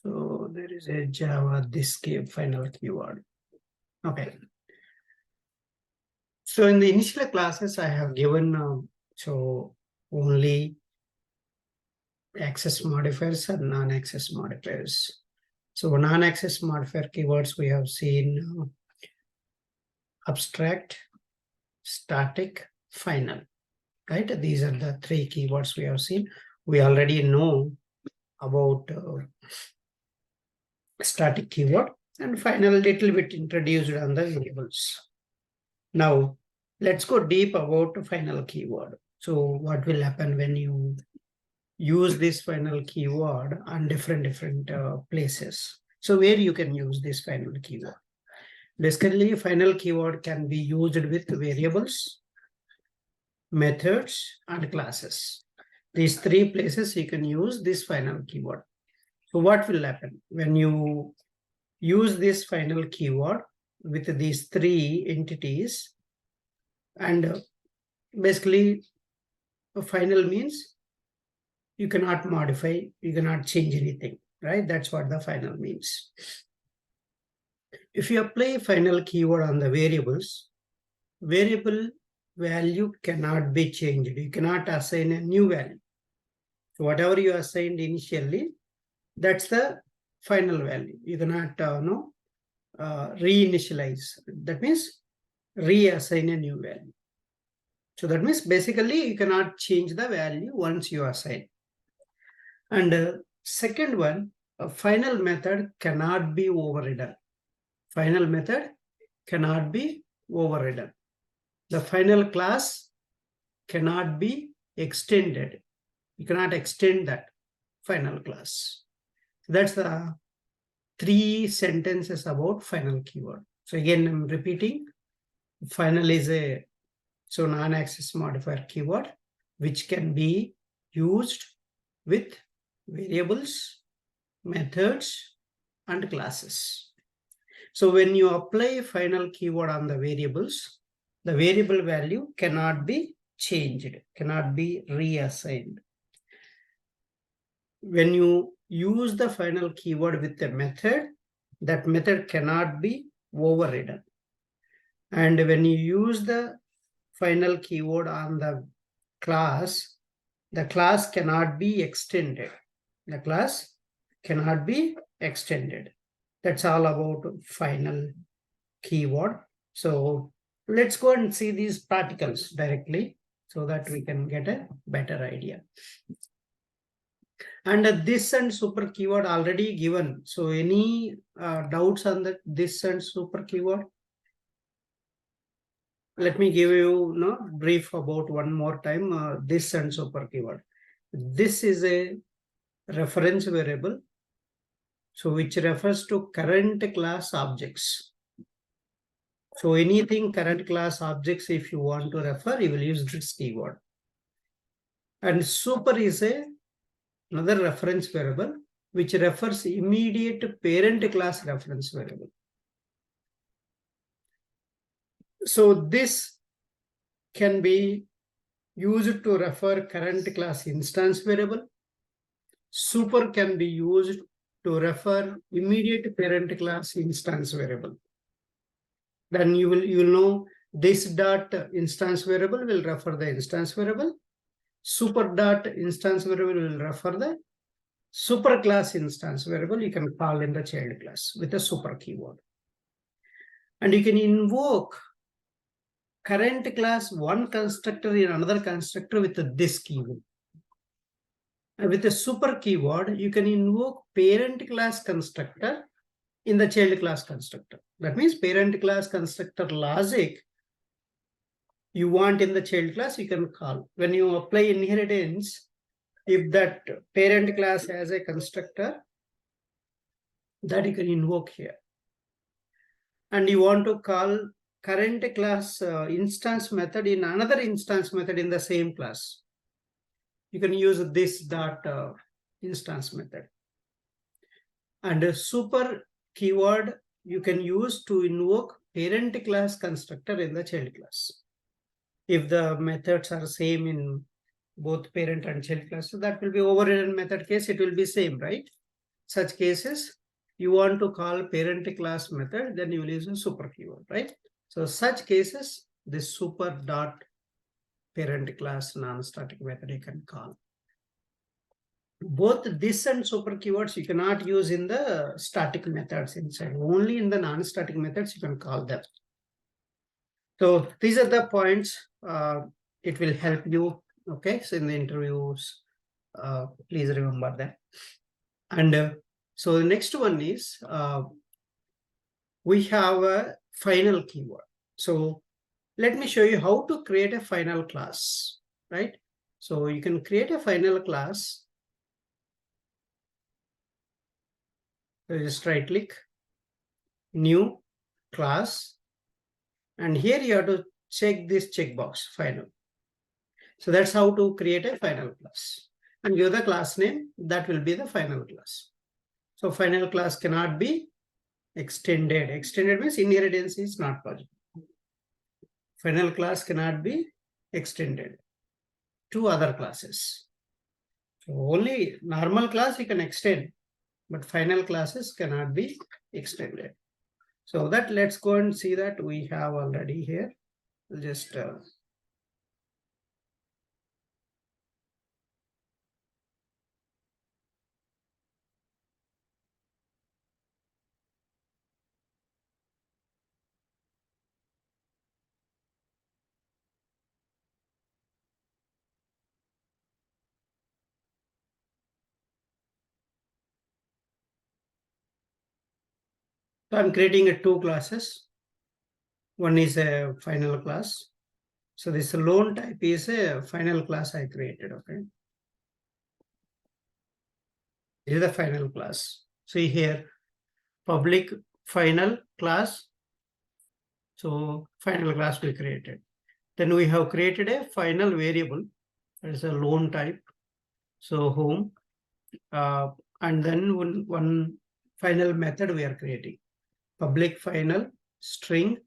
So there is a Java this final keyword. Okay. So in the initial classes, I have given only access modifiers and non-access modifiers. So non-access modifier keywords we have seen abstract, static, final. Right? These are the three keywords we have seen. We already know about static keyword, and final little bit introduced on the variables. Now let's go deep about final keyword. So what will happen when you use this final keyword on different places? So where you can use this final keyword? Basically, final keyword can be used with variables, methods, and classes. These three places you can use this final keyword. So what will happen when you use this final keyword with these three entities? And basically, final means you cannot modify, you cannot change anything, right? That's what the final means. If you apply final keyword on the variables, variable value cannot be changed. You cannot assign a new value. So whatever you assigned initially, that's the final value. You cannot reinitialize. That means reassign a new value. So that means basically you cannot change the value once you assign. And second one, a final method cannot be overridden. Final method cannot be overridden. The final class cannot be extended. You cannot extend that final class. That's the three sentences about final keyword. So again, I'm repeating. Final is a non-access modifier keyword, which can be used with variables, methods, and classes. So when you apply final keyword on the variables, the variable value cannot be changed, cannot be reassigned. When you use the final keyword with a method, that method cannot be overridden. And when you use the final keyword on the class cannot be extended. The class cannot be extended. That's all about final keyword. So let's go and see these particles directly so that we can get a better idea. And this and super keyword already given. So any doubts on the this and super keyword? Let me give you brief about one more time this and super keyword. This is a reference variable, so which refers to current class objects. So anything current class objects, if you want to refer, you will use this keyword. And super is another reference variable which refers immediate parent class reference variable. So this can be used to refer current class instance variable. Super can be used to refer immediate parent class instance variable. Then you will know this dot instance variable will refer the instance variable. Super dot instance variable will refer the super class instance variable you can call in the child class with a super keyword. And you can invoke current class one constructor in another constructor with this keyword. And with a super keyword, you can invoke parent class constructor in the child class constructor. That means parent class constructor logic you want in the child class, you can call. When you apply inheritance, if that parent class has a constructor, that you can invoke here. And you want to call current class instance method in another instance method in the same class. You can use this dot instance method. And a super keyword you can use to invoke parent class constructor in the child class. If the methods are same in both parent and child class, so that will be overridden method case, it will be same, right? such cases, you want to call parent class method, then you will use a super keyword, right? So such cases, this super dot parent class non-static method you can call. Both this and super keywords you cannot use in the static methods inside. Only in the non-static methods you can call them. So these are the points. It will help you. Okay, so in the interviews, please remember that. And so the next one is we have a final keyword. So let me show you how to create a final class, right? So you can create a final class. So just right click, new class, and here you have to check this checkbox, final. So that's how to create a final class. And give the class name, that will be the final class. So final class cannot be extended. Extended means inheritance is not possible. Final class cannot be extended to other classes. So only normal class you can extend, but final classes cannot be extended. So that let's go and see that we have already here. Just so I'm creating two classes. One is a final class. So this loan type is a final class I created. Okay. This is the final class. See here, public final class. So final class we created. Then we have created a final variable. That is a loan type. So home. And then one final method we are creating. Public final string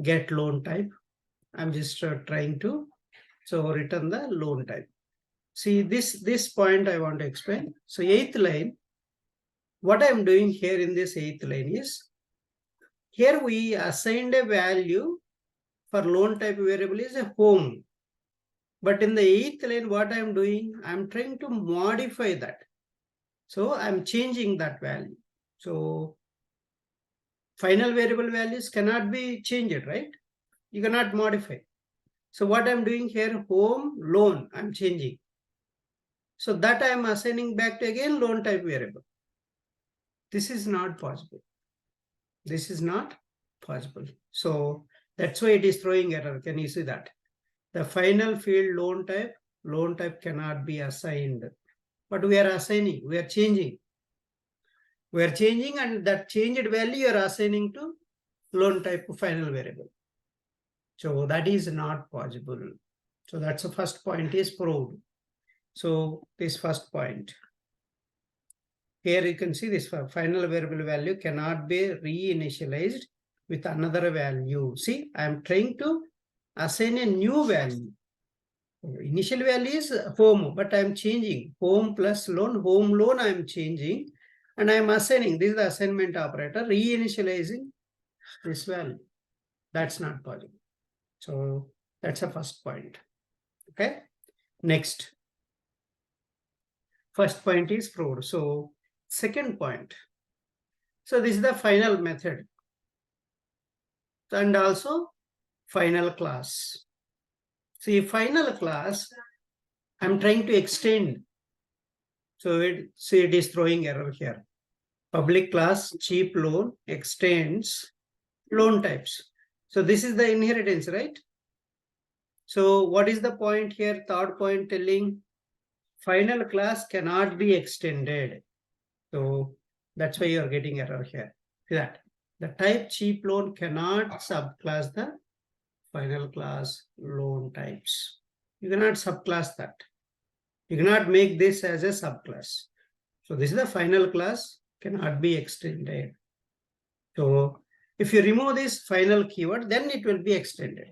get loan type. I'm just trying to return the loan type. See this point I want to explain. So 8th line, what I'm doing here in this 8th line is, here we assigned a value for loan type variable is a home. But in the 8th line, what I'm doing, I'm trying to modify that. So I'm changing that value. So final variable values cannot be changed, right? You cannot modify. So what I'm doing here, home, loan, I'm changing. So that I'm assigning back to again loan type variable. This is not possible. This is not possible. So that's why it is throwing error. Can you see that? The final field loan type cannot be assigned. But we are assigning, we are changing. We are changing, and that changed value you are assigning to loan type final variable. So that is not possible. So that's the first point is proved. So this first point. Here you can see this final variable value cannot be reinitialized with another value. See, I am trying to assign a new value. Initial value is home, but I am changing. Home plus loan, home loan I am changing. And I am assigning, this is the assignment operator, reinitializing this value. That's not possible. So that's the first point. Okay. Next. First point is proved. So second point. So this is the final method. And also final class. See, final class, I'm trying to extend. So it is throwing error here. Public class cheap loan extends loan types. So this is the inheritance, right? So what is the point here? Third point telling final class cannot be extended. So that's why you are getting error here. See that the type cheap loan cannot subclass the final class loan types. You cannot subclass that. You cannot make this as a subclass. So this is the final class, cannot be extended. So if you remove this final keyword, then it will be extended.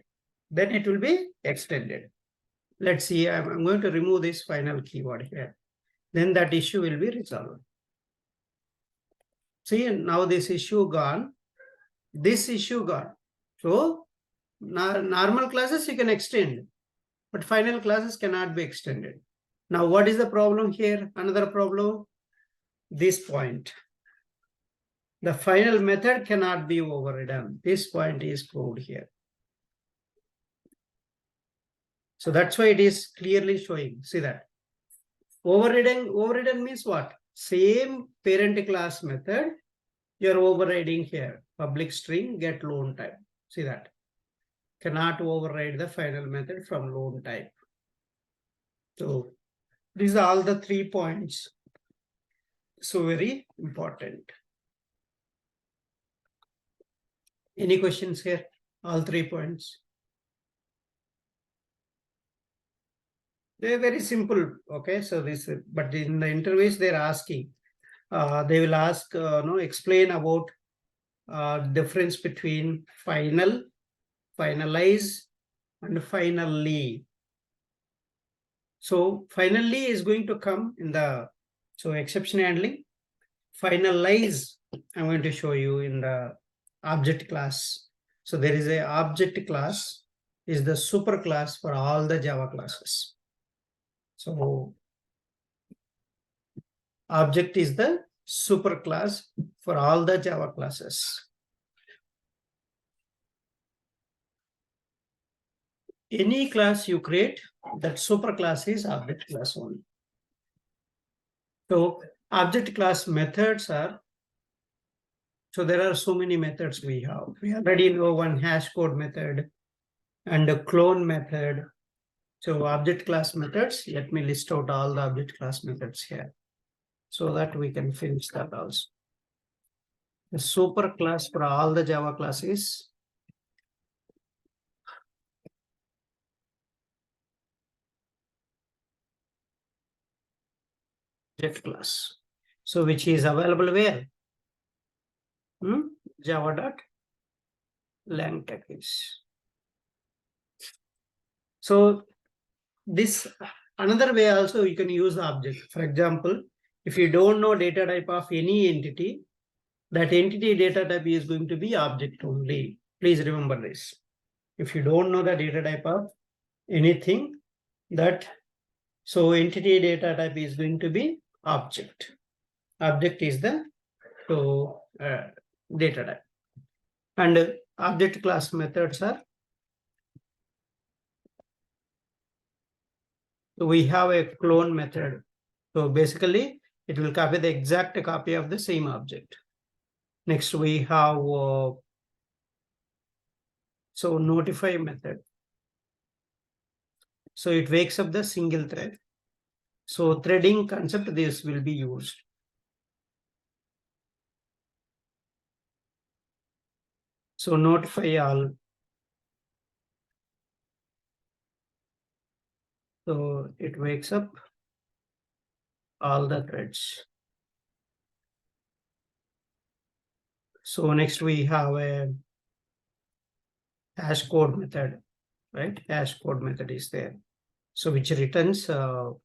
Then it will be extended. Let's see, I'm going to remove this final keyword here. Then that issue will be resolved. See, now this issue gone, this issue gone. So normal classes you can extend, but final classes cannot be extended. Now, what is the problem here? Another problem, this point. The final method cannot be overridden. This point is proved here. So that's why it is clearly showing. See that. Overridden means what? Same parent class method, you're overriding here. Public string get loan type. See that. Cannot override the final method from loan type. So these are all the 3 points. So very important. Any questions here? All 3 points. They're very simple. Okay, so this, but in the interviews they're asking, they will ask, explain about difference between final, finalize, and finally. So finally is going to come in the, so exception handling. Finalize, I'm going to show you in the object class. So there is a object class is the super class for all the Java classes. So object is the super class for all the Java classes. Any class you create, that super class is object class only. So object class methods are, so there are so many methods we have. We already know one hash code method and a clone method. So object class methods, let me list out all the object class methods here so that we can finish that also. The super class for all the Java classes. Object class. So which is available where? Java.lang package. So this another way also you can use the object. For example, if you don't know data type of any entity, that entity data type is going to be object only. Please remember this. If you don't know the data type of anything, that so entity data type is going to be object. Object is the data type. And object class methods are, so we have a clone method. So basically, it will copy the exact copy of the same object. Next, we have so notify method. So it wakes up the single thread. So threading concept, this will be used. So notify all. So it wakes up all the threads. So next we have a hash code method, right? Hash code method is there. So which returns so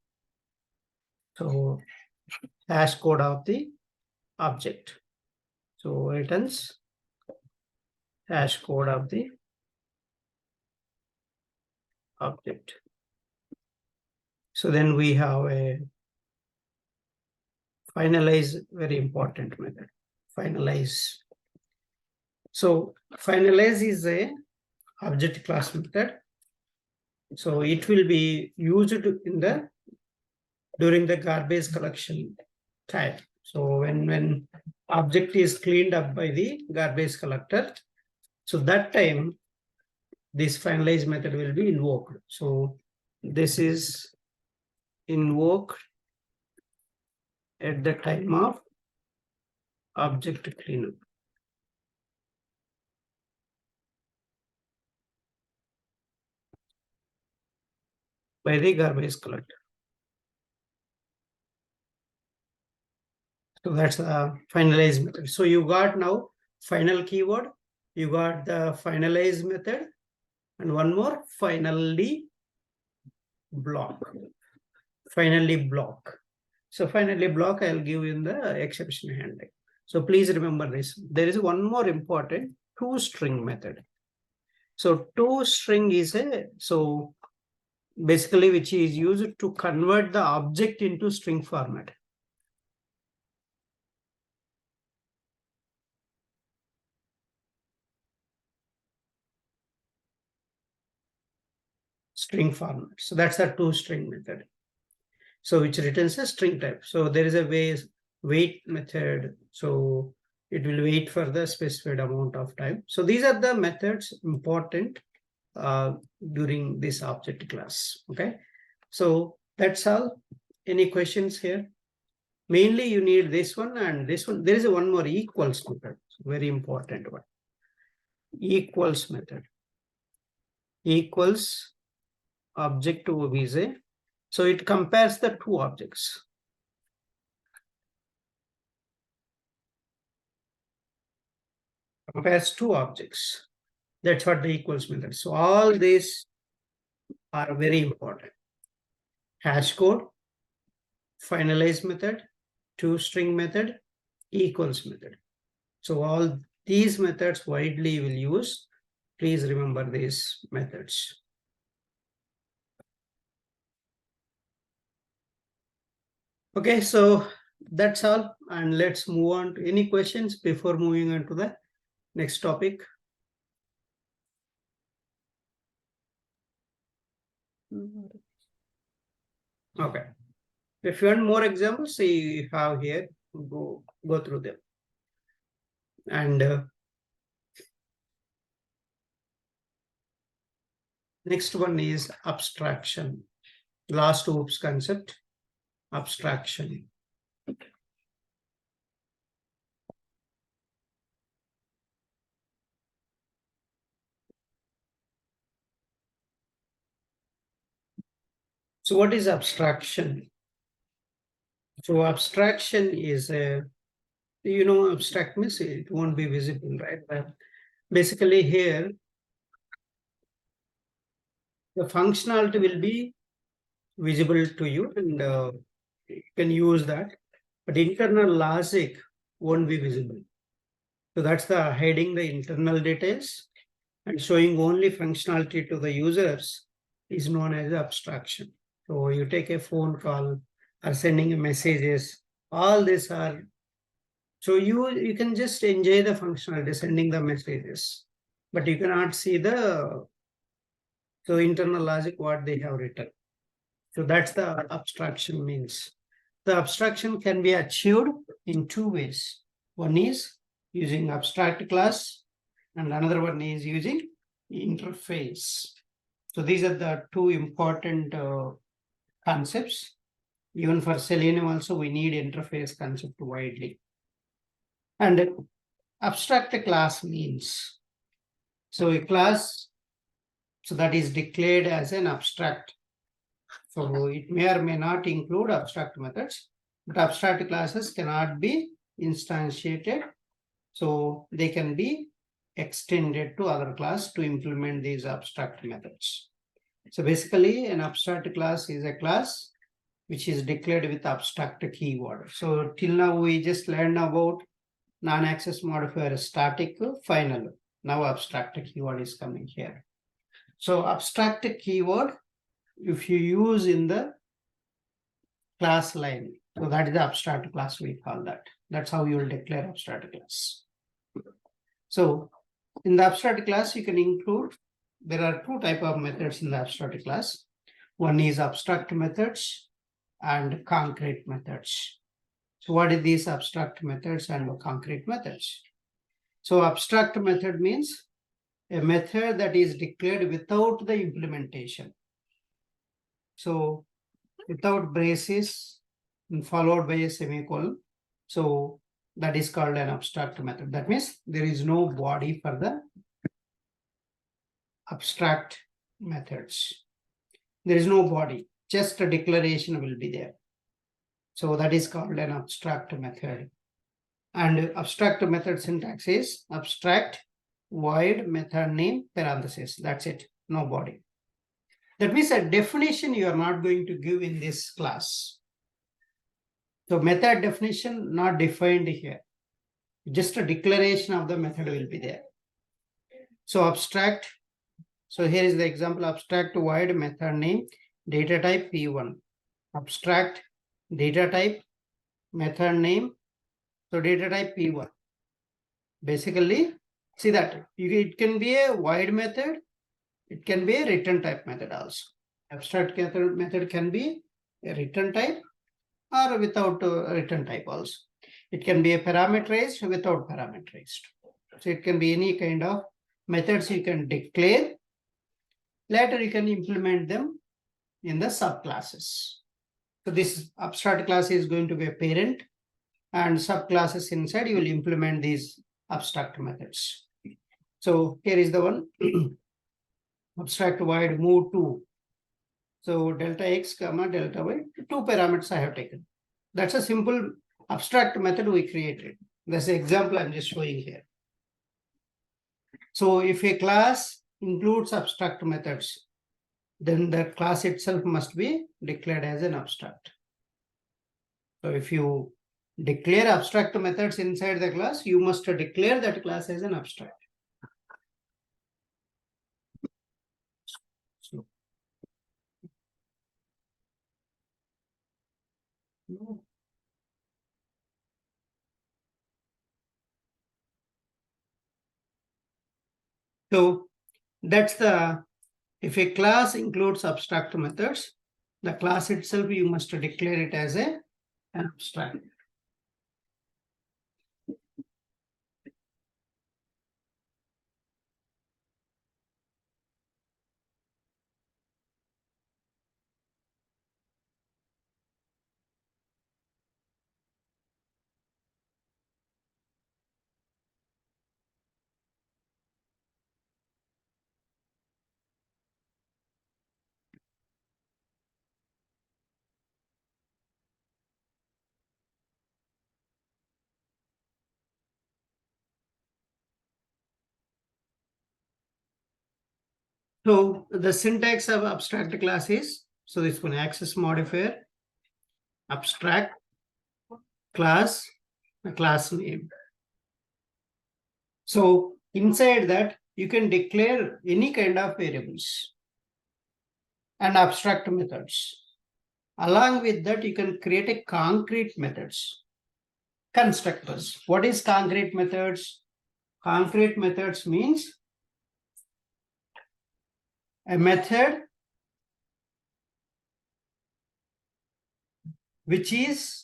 hash code of the object. So returns hash code of the object. So then we have a finalize, very important method. Finalize. So finalize is a object class method. So it will be used in the during the garbage collection time. So when object is cleaned up by the garbage collector, so that time this finalize method will be invoked. So this is invoked at the time of object cleanup. By the garbage collector. So that's the finalize method. So you got now final keyword, you got the finalize method, and one more finally block. Finally block. So finally block I'll give in the exception handling. So please remember this. There is one more important toString method. So toString is basically which is used to convert the object into string format. String format. So that's a toString method. So which returns a string type. So there is a wait method. So it will wait for the specified amount of time. So these are the methods important during this object class. Okay. So that's all. Any questions here? Mainly you need this one and this one. There is one more equals method. Very important one. Equals method. Equals object to obj. So it compares the two objects. Compares two objects. That's what the equals method. So all these are very important. Hash code, finalize method, toString method, equals method. So all these methods widely will use. Please remember these methods. Okay, so that's all. And let's move on to any questions before moving on to the next topic. Okay. If you want more examples, see you have here, go through them. And next one is abstraction. Last OOPS concept, abstraction. So what is abstraction? So abstraction is abstract means it won't be visible, right? But basically here, the functionality will be visible to you and you can use that, but internal logic won't be visible. So that's the hiding the internal details and showing only functionality to the users is known as abstraction. So you take a phone call or sending messages, all these are, so you can just enjoy the functionality, sending the messages, but you cannot see the internal logic, what they have written. So that's the abstraction means. The abstraction can be achieved in two ways. One is using abstract class and another one is using interface. So these are the two important concepts. Even for Selenium also we need interface concept widely. And abstract class means, so a class, so that is declared as an abstract. So it may or may not include abstract methods, but abstract classes cannot be instantiated. So they can be extended to other class to implement these abstract methods. So basically an abstract class is a class which is declared with abstract keyword. So till now we just learned about non-access modifier, static, final. Now abstract keyword is coming here. So abstract keyword, if you use in the class line, so that is the abstract class, we call that. That's how you will declare abstract class. So in the abstract class, you can include, there are two types of methods in the abstract class. One is abstract methods and concrete methods. So what are these abstract methods and concrete methods? So abstract method means a method that is declared without the implementation. So without braces and followed by a semicolon. So that is called an abstract method. That means there is no body for the abstract methods. There is no body, just a declaration will be there. So that is called an abstract method. And abstract method syntax is abstract void method name parenthesis. That's it, no body. That means a definition you are not going to give in this class. So method definition not defined here. Just a declaration of the method will be there. So abstract. So here is the example, abstract void method name, data type P1. Abstract data type, method name. So data type P1. Basically, see that it can be a void method. It can be a return type method also. Abstract method can be a return type or without a return type also. It can be a parameterized without parameterized. So it can be any kind of methods you can declare. Later you can implement them in the subclasses. So this abstract class is going to be a parent, and subclasses inside you will implement these abstract methods. So here is the one. Abstract void move to. So delta x comma delta y, 2 parameters I have taken. That's a simple abstract method we created. That's the example I'm just showing here. So if a class includes abstract methods, then the class itself must be declared as an abstract. So if you declare abstract methods inside the class, you must declare that class as an abstract. So that's the, if a class includes abstract methods, the class itself you must declare it as an abstract. So the syntax of abstract class is, so this one, access modifier, abstract class, a class name. So inside that you can declare any kind of variables and abstract methods. Along with that, you can create a concrete methods, constructors. What is concrete methods? Concrete methods means a method which is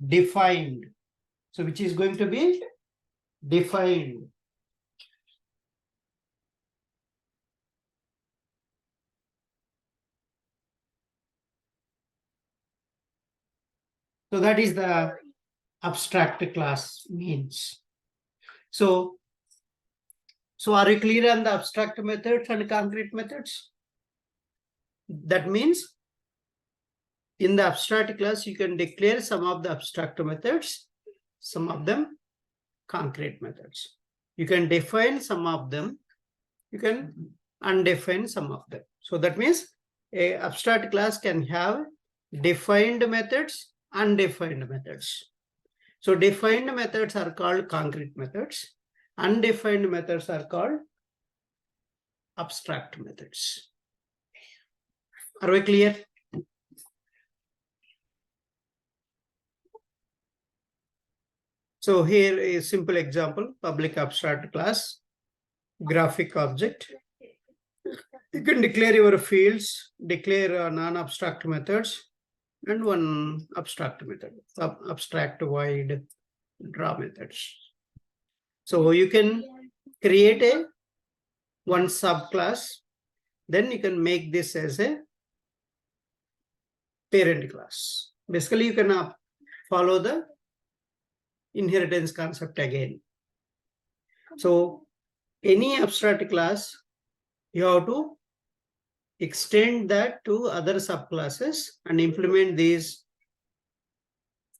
defined. So which is going to be defined. So that is the abstract class means. So are you clear on the abstract methods and concrete methods? That means in the abstract class, you can declare some of the abstract methods, some of them concrete methods. You can define some of them, you can undefine some of them. So that means a abstract class can have defined methods, undefined methods. So defined methods are called concrete methods. Undefined methods are called abstract methods. Are we clear? So here is a simple example, public abstract class, graphic object. You can declare your fields, declare non-abstract methods, and one abstract method, abstract void draw methods. So you can create a one subclass, then you can make this as a parent class. Basically, you can follow the inheritance concept again. So any abstract class, you have to extend that to other subclasses and implement these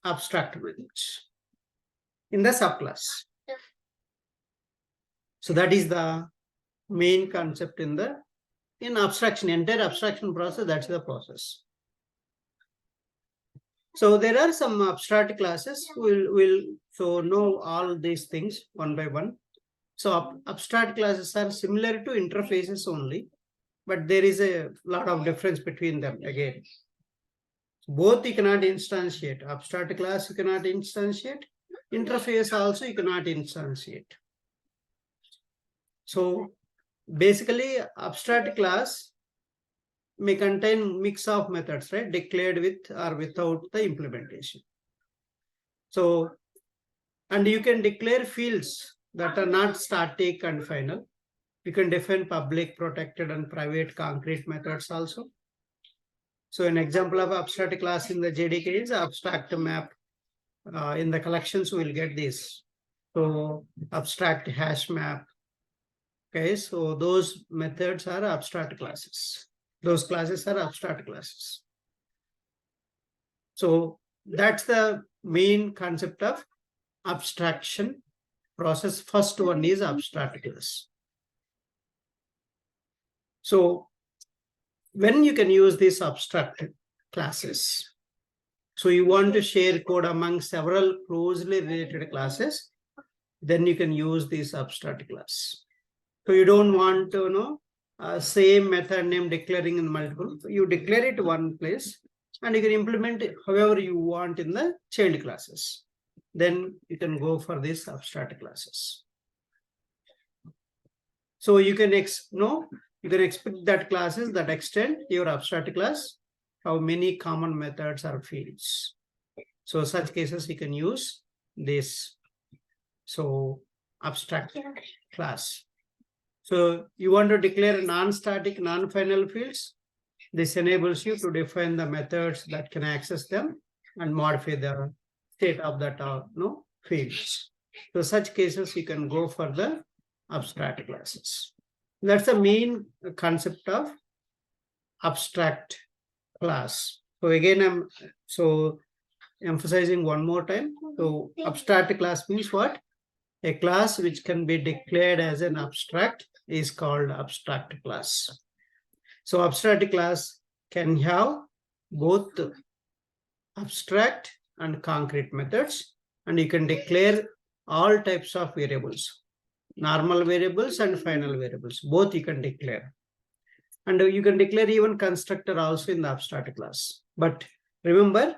abstract methods in the subclass. So that is the main concept in abstraction, entire abstraction process. That's the process. So there are some abstract classes. We'll so know all these things one by one. So abstract classes are similar to interfaces only, but there is a lot of difference between them again. Both you cannot instantiate. Abstract class you cannot instantiate. Interface also you cannot instantiate. So basically, abstract class may contain mix of methods, right? Declared with or without the implementation. So, and you can declare fields that are not static and final. You can define public, protected, and private concrete methods also. So an example of abstract class in the JDK is abstract map. In the collections, we'll get this. So abstract hash map. Okay, so those methods are abstract classes. Those classes are abstract classes. So that's the main concept of abstraction process. First one is abstract class. So when you can use these abstract classes, so you want to share code among several closely related classes, then you can use this abstract class. So you don't want to know same method name declaring in multiple. You declare it one place and you can implement it however you want in the child classes. Then you can go for these abstract classes. So you can expect that classes that extend your abstract class have many common methods or fields. So such cases you can use this. So abstract class. So you want to declare non-static, non-final fields. This enables you to define the methods that can access them and modify the state of that fields. So such cases you can go for the abstract classes. That's the main concept of abstract class. So again, I'm emphasizing one more time. So abstract class means what? A class which can be declared as an abstract is called abstract class. So abstract class can have both abstract and concrete methods, and you can declare all types of variables, normal variables and final variables, both you can declare. And you can declare even constructor also in the abstract class. But remember,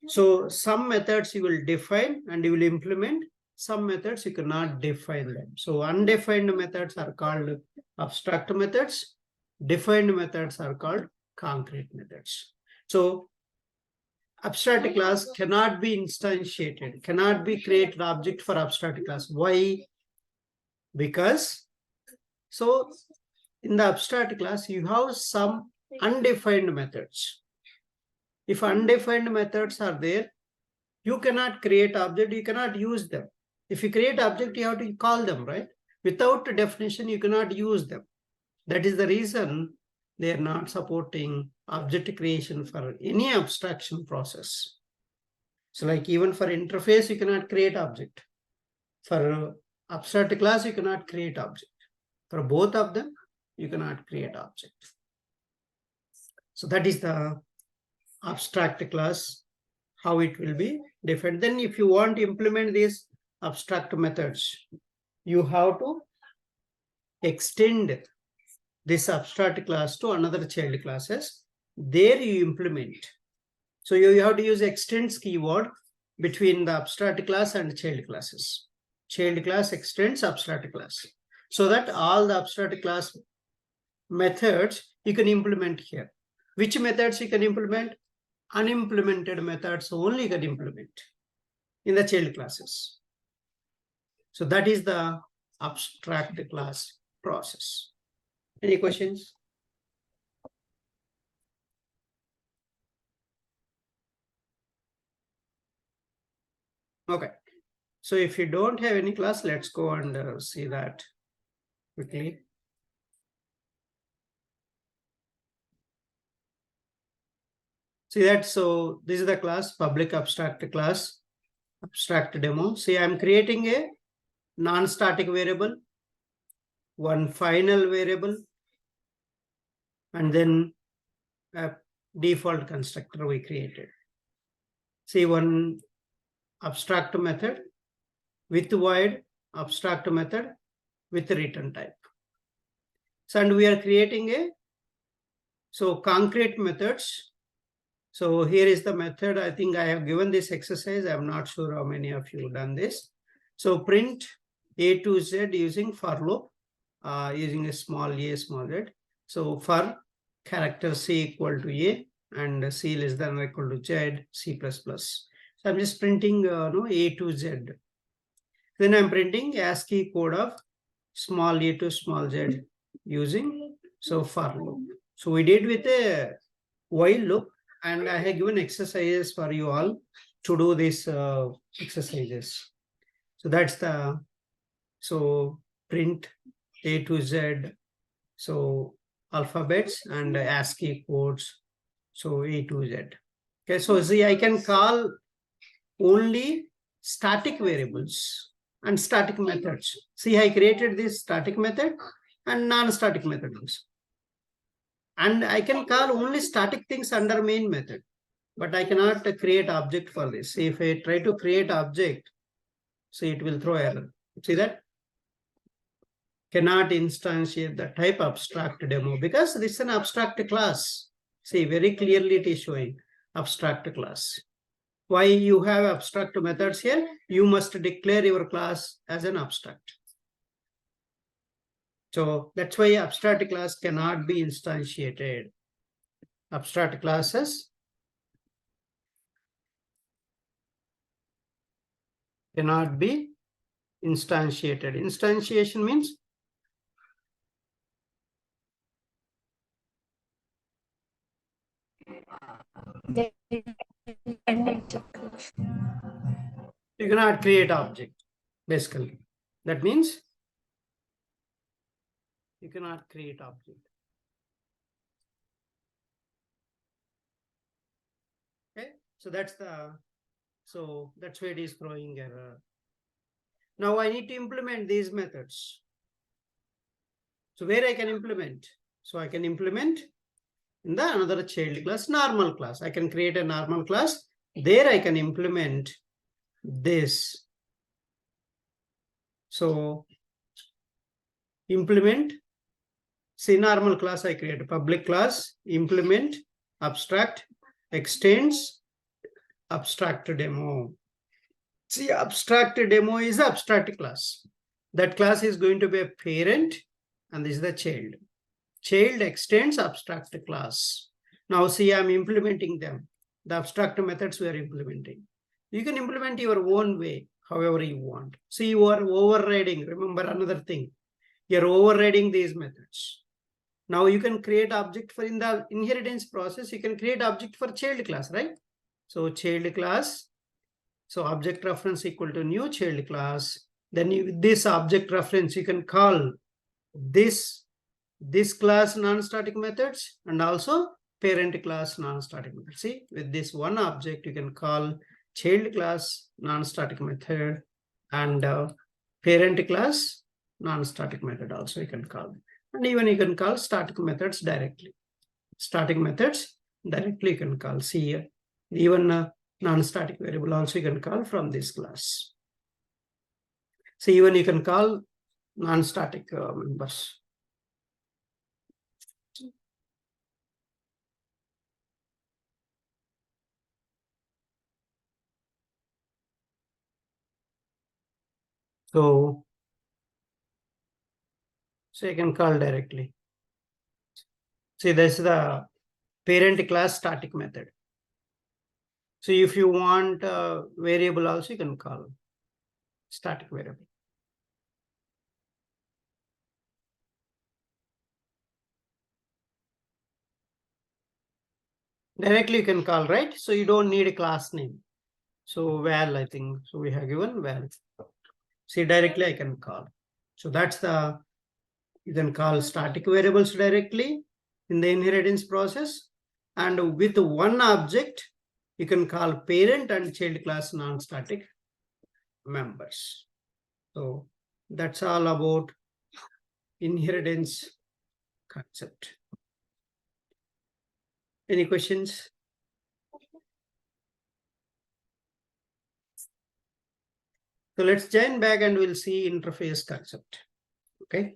so some methods you will define and you will implement, some methods you cannot define them. So undefined methods are called abstract methods, defined methods are called concrete methods. So abstract class cannot be instantiated, cannot be created object for abstract class. Why? Because so in the abstract class you have some undefined methods. If undefined methods are there, you cannot create object, you cannot use them. If you create object, you have to call them, right? Without a definition, you cannot use them. That is the reason they are not supporting object creation for any abstraction process. So like even for interface, you cannot create object. For abstract class, you cannot create object. For both of them, you cannot create object. So that is the abstract class, how it will be defined. Then if you want to implement these abstract methods, you have to extend this abstract class to another child classes. There you implement. So you have to use extends keyword between the abstract class and child classes. Child class extends abstract class. So that all the abstract class methods you can implement here. Which methods you can implement? Unimplemented methods only you can implement in the child classes. So that is the abstract class process. Any questions? Okay. So if you don't have any class, let's go and see that quickly. See that, so this is the class, public abstract class, abstract demo. See, I'm creating a non-static variable, one final variable, and then a default constructor we created. See, one abstract method with void, abstract method with return type. So, and we are creating concrete methods. So here is the method. I think I have given this exercise. I'm not sure how many of you have done this. So print A to Z using for loop, using a small small z. So for character C equal to A and C less than or equal to Z, C++. So I'm just printing A to Z. Then I'm printing ASCII code of small a to small z using for loop. So we did with a while loop, and I have given exercises for you all to do these exercises. So that's the print A to Z, so alphabets and ASCII codes, so A to Z. Okay, so see, I can call only static variables and static methods. See, I created this static method and non-static method also. And I can call only static things under main method, but I cannot create object for this. See, if I try to create object, see, it will throw error. See that? Cannot instantiate the type abstract demo because this is an abstract class. See, very clearly it is showing abstract class. Why you have abstract methods here? You must declare your class as an abstract. So that's why abstract class cannot be instantiated. Abstract classes cannot be instantiated. Instantiation means you cannot create object, basically. That means you cannot create object. Okay, so that's why it is throwing error. Now I need to implement these methods. So where I can implement? So I can implement in the another child class, normal class. I can create a normal class. There I can implement this. So implement, see, normal class I create a public class, implement, abstract, extends, abstract demo. See, abstract demo is the abstract class. That class is going to be a parent, and this is the child. Child extends abstract class. Now see, I'm implementing them. The abstract methods we are implementing. You can implement your own way, however you want. See, you are overriding. Remember another thing. You're overriding these methods. Now you can create object for in the inheritance process. You can create object for child class, right? So child class. So object reference equal to new child class. Then with this object reference, you can call this class non-static methods and also parent class non-static methods. See, with this one object, you can call child class non-static method and parent class non-static method also you can call. And even you can call static methods directly. Static methods directly you can call. See here, even non-static variable also you can call from this class. So even you can call non-static members. So you can call directly. See, this is the parent class static method. So if you want a variable also, you can call static variable. Directly you can call, right? So you don't need a class name. So val, I think. So we have given val. See, directly I can call. So that's you can call static variables directly in the inheritance process. And with one object, you can call parent and child class non-static members. So that's all about inheritance concept. Any questions? So let's join back and we'll see interface concept. Okay.